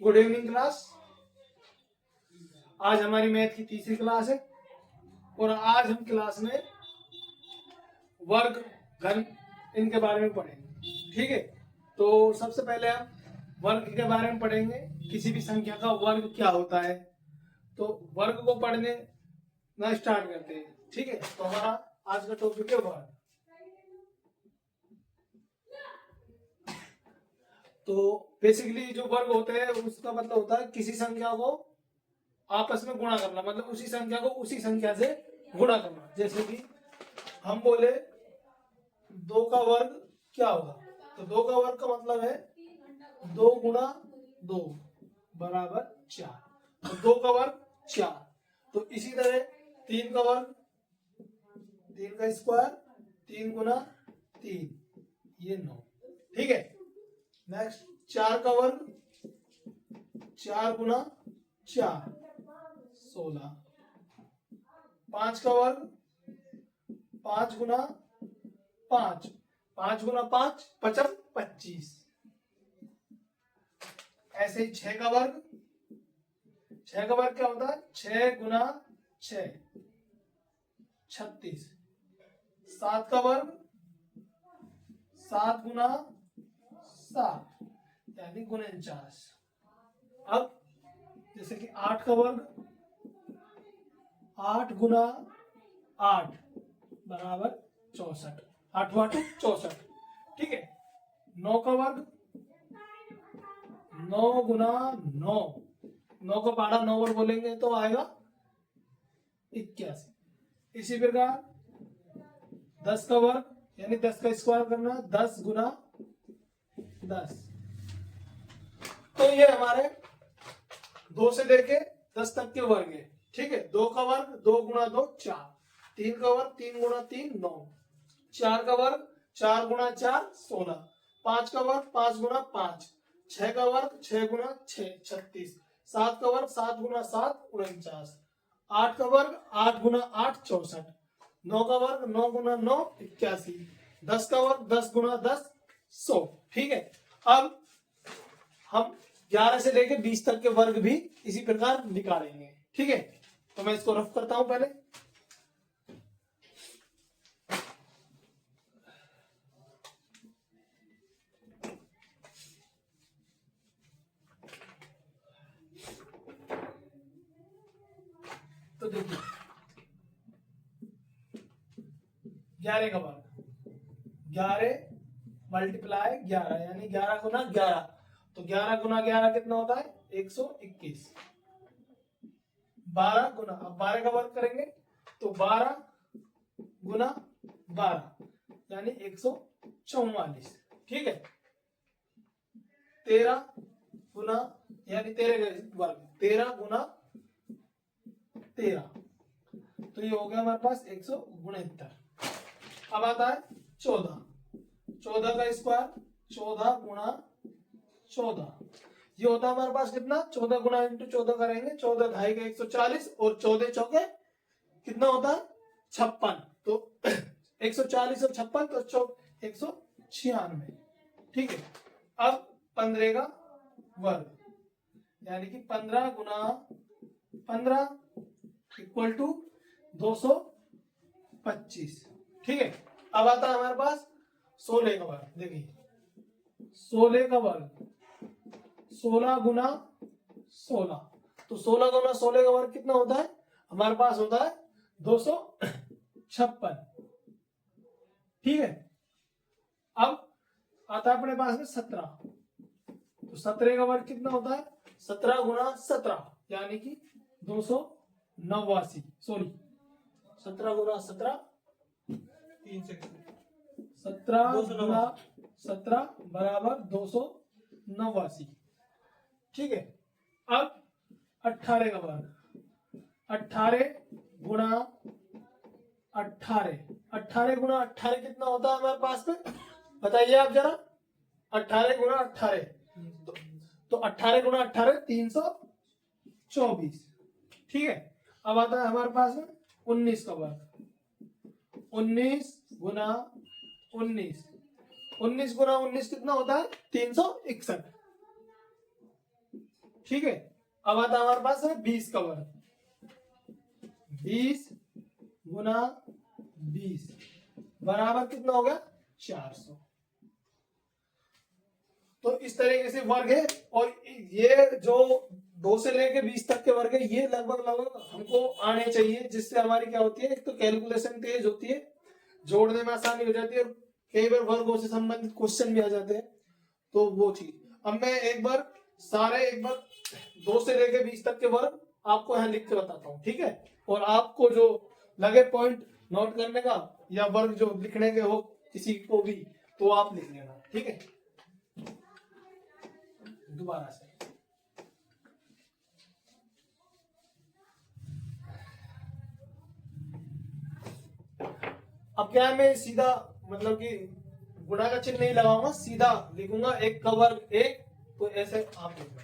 Good evening class. आज हमारी math की तीसरी क्लास है और आज हम क्लास में वर्ग घन इनके बारे में पढ़ेंगे। ठीक है, तो सबसे पहले हम वर्ग के बारे में पढ़ेंगे। किसी भी संख्या का वर्ग क्या होता है, तो वर्ग को पढ़ने ना स्टार्ट करते हैं। ठीक है, तो हमारा आज का टॉपिक है वर्ग। तो बेसिकली जो वर्ग होते हैं उसका मतलब होता है किसी संख्या को आपस में गुणा करना, मतलब उसी संख्या को उसी संख्या से गुणा करना। जैसे कि हम बोले 2 का वर्ग क्या होगा, तो 2 का वर्ग का मतलब है 2 गुणा 2 बराबर 4, तो 2 का वर्ग 4। तो इसी तरह 3 का वर्ग 3 का स्क्वायर 3 गुना 3 ये 9। ठीक है, नेक्स्ट 4 का वर्ग 4 गुना 4 16। 5 का वर्ग 5 गुना 5 5 गुना 5 25। ऐसे ही 6 का वर्ग 6 का वर्ग क्या होता है 6 गुना 6 36। 7 का वर्ग 7 गुना 7 यानी 49। अब जैसे कि 8 का वर्ग 8 गुना 8 बराबर 64, 8 8 64। ठीक है, 9 का वर्ग 9 गुना 9, 9 का पहाड़ा 9 बार बोलेंगे तो आएगा 81। इसी प्रकार 10 का वर्ग यानी 10 का स्क्वायर करना 10 गुना 10। तो ये हमारे 2 से लेके 10 तक के वर्ग है। ठीक है, 2 का वर्ग 2 गुना 2 4, 3 का वर्ग 3 गुना 3 9, 4 का वर्ग 4 गुना 4 16, 5 का वर्ग 5 गुना 5, 6 का वर्ग 6 गुना 6 36, 7 का वर्ग 7 गुना 7 49, 8 का वर्ग 8 गुना 8 64, 9 का वर्ग 9 गुना 9 81, 10 का वर्ग 10 गुना 10 100। ठीक है, अब हम 11 से लेकर 20 तक के वर्ग भी इसी प्रकार निकालेंगे। ठीक है, तो मैं इसको रफ करता हूं पहले। तो देखिए 11 का वर्ग 11 मल्टीप्लाई 11 यानी 11 गुना 11, तो 11 गुना 11 कितना होता है 121। 12 गुना, अब 12 का वर्ग करेंगे तो 12 गुना 12 यानी 144। ठीक है, 13 गुना यानी 13 का वर्ग 13 गुना 13, तो ये हो गया हमारे पास 169। अब आता है 14, 14 का स्क्वायर 14 गुना 14, ये होता है हमारे पास कितना 14 गुना इंटू 14 करेंगे 14 ढाई का 140 और 14 चौके कितना होता है 56, तो 140 और 56 तो 196। ठीक है, अब 15 का वर्ग यानी कि 15 गुना 15 इक्वल टू 225। ठीक है, अब आता है हमारे पास 16 का वर्ग। देखिए 16 का वर्ग 16 गुना 16, तो 16 गुना 16 का वर्ग कितना होता है हमारे पास होता है 256। ठीक है, अब आता है अपने पास में 17, तो 17 का वर्ग कितना होता है 17 गुना 17 यानी कि 289। सॉरी 17 गुना 17 17 गुना 17 बराबर 289। ठीक है, अब 18 का वर्ग 18 गुना 18, 18 गुना 18 कितना होता है हमारे पास में बताइए आप जरा। 18 गुना 18 तो 18 गुना 18 324। ठीक है, अब आता है हमारे पास में 19 का वर्ग 19 गुना 19, 19 गुना 19 कितना होता है 361। ठीक है। अब आता है हमारे पास है 20 का वर्ग, 20 गुना 20 बराबर कितना हो गया 400। तो इस तरीके से वर्ग है। और ये जो 2 से लेके 20 तक के वर्ग है ये लगभग लगभग हमको आने चाहिए, जिससे हमारी क्या होती है, एक तो कैलकुलेशन तेज होती है, जोड़ने में आसानी हो जाती है, कई बार वर्गों से संबंधित क्वेश्चन भी आ जाते हैं। तो वो चीज अब मैं एक बार 2 से लेके 20 तक के वर्ग आपको यहाँ लिख के बताता हूँ, ठीक है। और आपको जो लगे पॉइंट नोट करने का या वर्ग जो लिखने के हो किसी को भी, तो आप लिख लेना, ठीक है। दोबारा से अब क्या है, मैं सीधा मतलब कि गुणा का चिन्ह नहीं लगाऊंगा, सीधा लिखूंगा 1 का वर्ग 1, तो ऐसे आप लिखना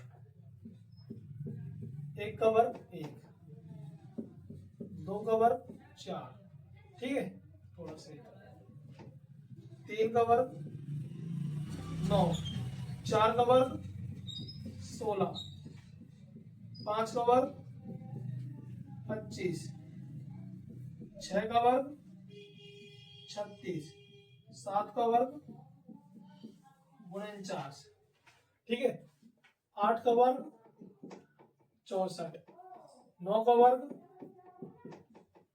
1 का वर्ग 1, 2 का वर्ग 4, ठीक है, थोड़ा सा 3 का वर्ग 9, 4 का वर्ग 16, 5 का वर्ग 25, 6 का वर्ग 36, 7 का वर्ग 49, ठीक है, 8 का वर्ग 64, 9 का वर्ग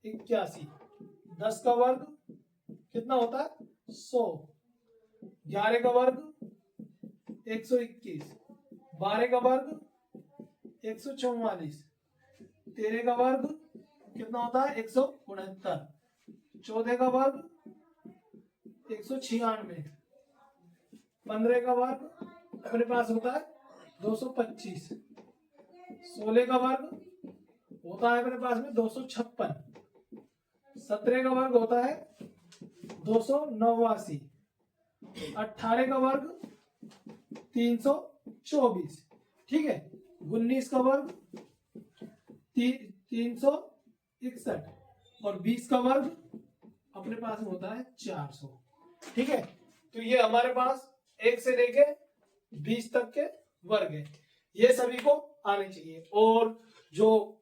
81, 10 का वर्ग कितना होता है 100, 11 का वर्ग 121, 12 का वर्ग 144, 13 का वर्ग कितना होता है 169, 14 का वर्ग 196, 15 का वर्ग अपने पास होता है 225, 16 का वर्ग होता है अपने पास में 256, 17 का वर्ग होता है 289, 18 का वर्ग 324, ठीक है, 19 का वर्ग 361 और 20 का वर्ग अपने पास में होता है 400, ठीक है। तो ये हमारे पास 1 से लेके 20 तक के वर्ग है, ये सभी को आने चाहिए। और जो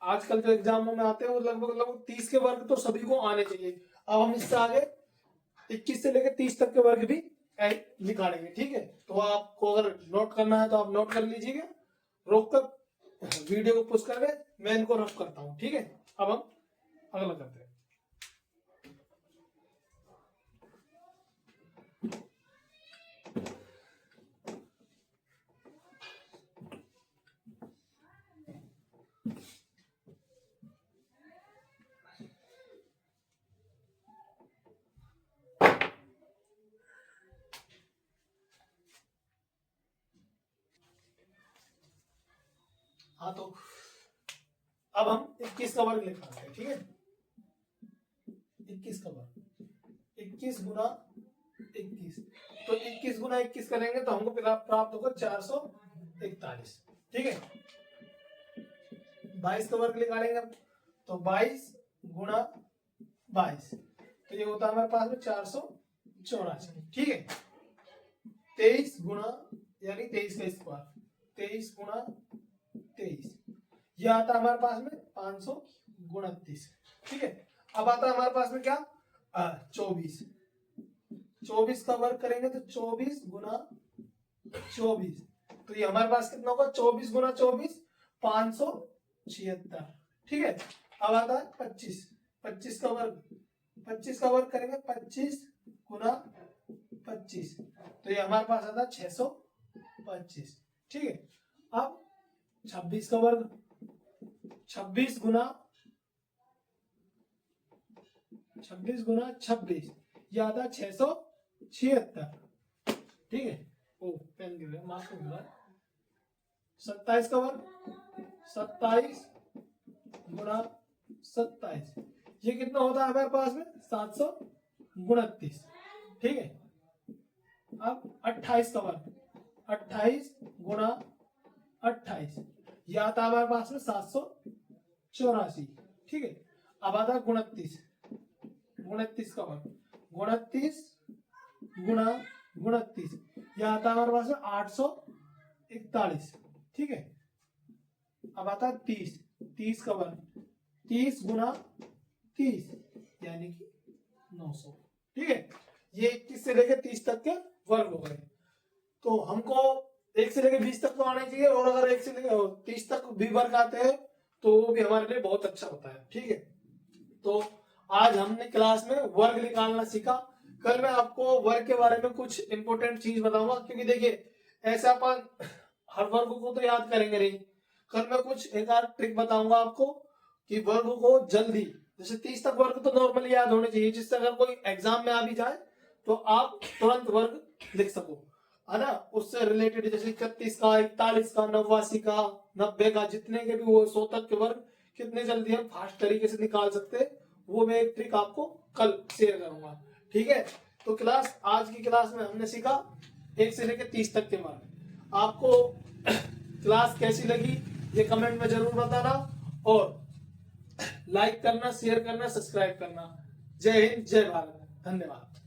आजकल जो एग्जामों में आते हैं वो लगभग लगभग 30 के वर्ग तो सभी को आने चाहिए। अब हम इससे आगे 21 से लेकर 30 तक के वर्ग भी निकालेंगे, ठीक है। तो आपको अगर नोट करना है तो आप नोट कर लीजिएगा, रोक कर वीडियो को पुश करके मैं इनको रफ करता हूँ, ठीक है। अब हम अगला करते हैं। हाँ, तो अब हम 21 का वर्ग लिखा है, ठीक है। 21 का वर्ग 21 गुना 21, तो 21 गुना 21 करेंगे तो हमको प्राप्त होगा 441, ठीक है। 22 का वर्ग निकालेंगे तो 22 गुना 22, तो ये होता है हमारे पास में 484, ठीक है। 23 गुना यानी 23 का स्क्वायर, 23 गुना 23, यह आता है हमारे पास में 529, ठीक है। अब आता है हमारे पास में क्या 24, 24 का वर्ग करेंगे तो 24 गुना 24, तो ये हमारे पास कितना होगा 24 गुना 24 576, ठीक है। अब आता है 25, 25 का वर्ग, 25 का वर्ग करेंगे 25 गुना 25, तो ये हमारे पास आता है 625, ठीक है। अब 26 का वर्ग, 26 गुना 26, ये आता है 676, ठीक है। ओ पेन गिर रहा, माफ कर। 27 का वर्ग, 27 गुना 27, ये कितना होता है हमारे पास में 729, ठीक है। अब 28 का वर्ग, 28 गुना 28, ये आता है हमारे पास में 784, ठीक है। अब आता है 29, 29 का वर्ग, 29 गुना 29, यह आता है हमारे पास में 841, ठीक है। अब आता है 30, 30 का वर्ग, 30 गुना 30 यानी कि 900। ठीक है, ये 21 से लेकर 30 तक के वर्ग हो गए। तो हमको 1 से लेकर 20 तक तो आना चाहिए, और अगर 1 से लेकर 30 तक भी वर्ग आते हैं तो वो भी हमारे लिए बहुत अच्छा होता है। ठीक है, तो आज हमने क्लास में वर्ग निकालना सीखा। कल मैं आपको वर्ग के बारे में कुछ इंपॉर्टेंट चीज बताऊंगा, क्योंकि देखिए ऐसा अपन हर वर्ग को तो याद करेंगे नहीं। कल मैं कुछ एक आध ट्रिक बताऊंगा आपको कि वर्ग को जल्दी, जैसे 30 तक वर्ग तो नॉर्मली याद होने चाहिए, जिससे अगर कोई एग्जाम में आ भी जाए तो आप तुरंत वर्ग लिख सको, है ना। उससे रिलेटेड जैसे 31 का, 41 का, 89 का, 90 का, जितने के भी वो 100 तक के वर्ग कितने जल्दी हम फास्ट तरीके से निकाल सकते हैं, वो मैं एक ट्रिक आपको कल शेयर करूंगा। ठीक है, तो क्लास, आज की क्लास में हमने सीखा 1 से लेकर 30 तक के वर्ग। आपको क्लास कैसी लगी ये कमेंट में जरूर बताना, और लाइक करना, शेयर करना, सब्सक्राइब करना। जय हिंद, जय भारत, धन्यवाद।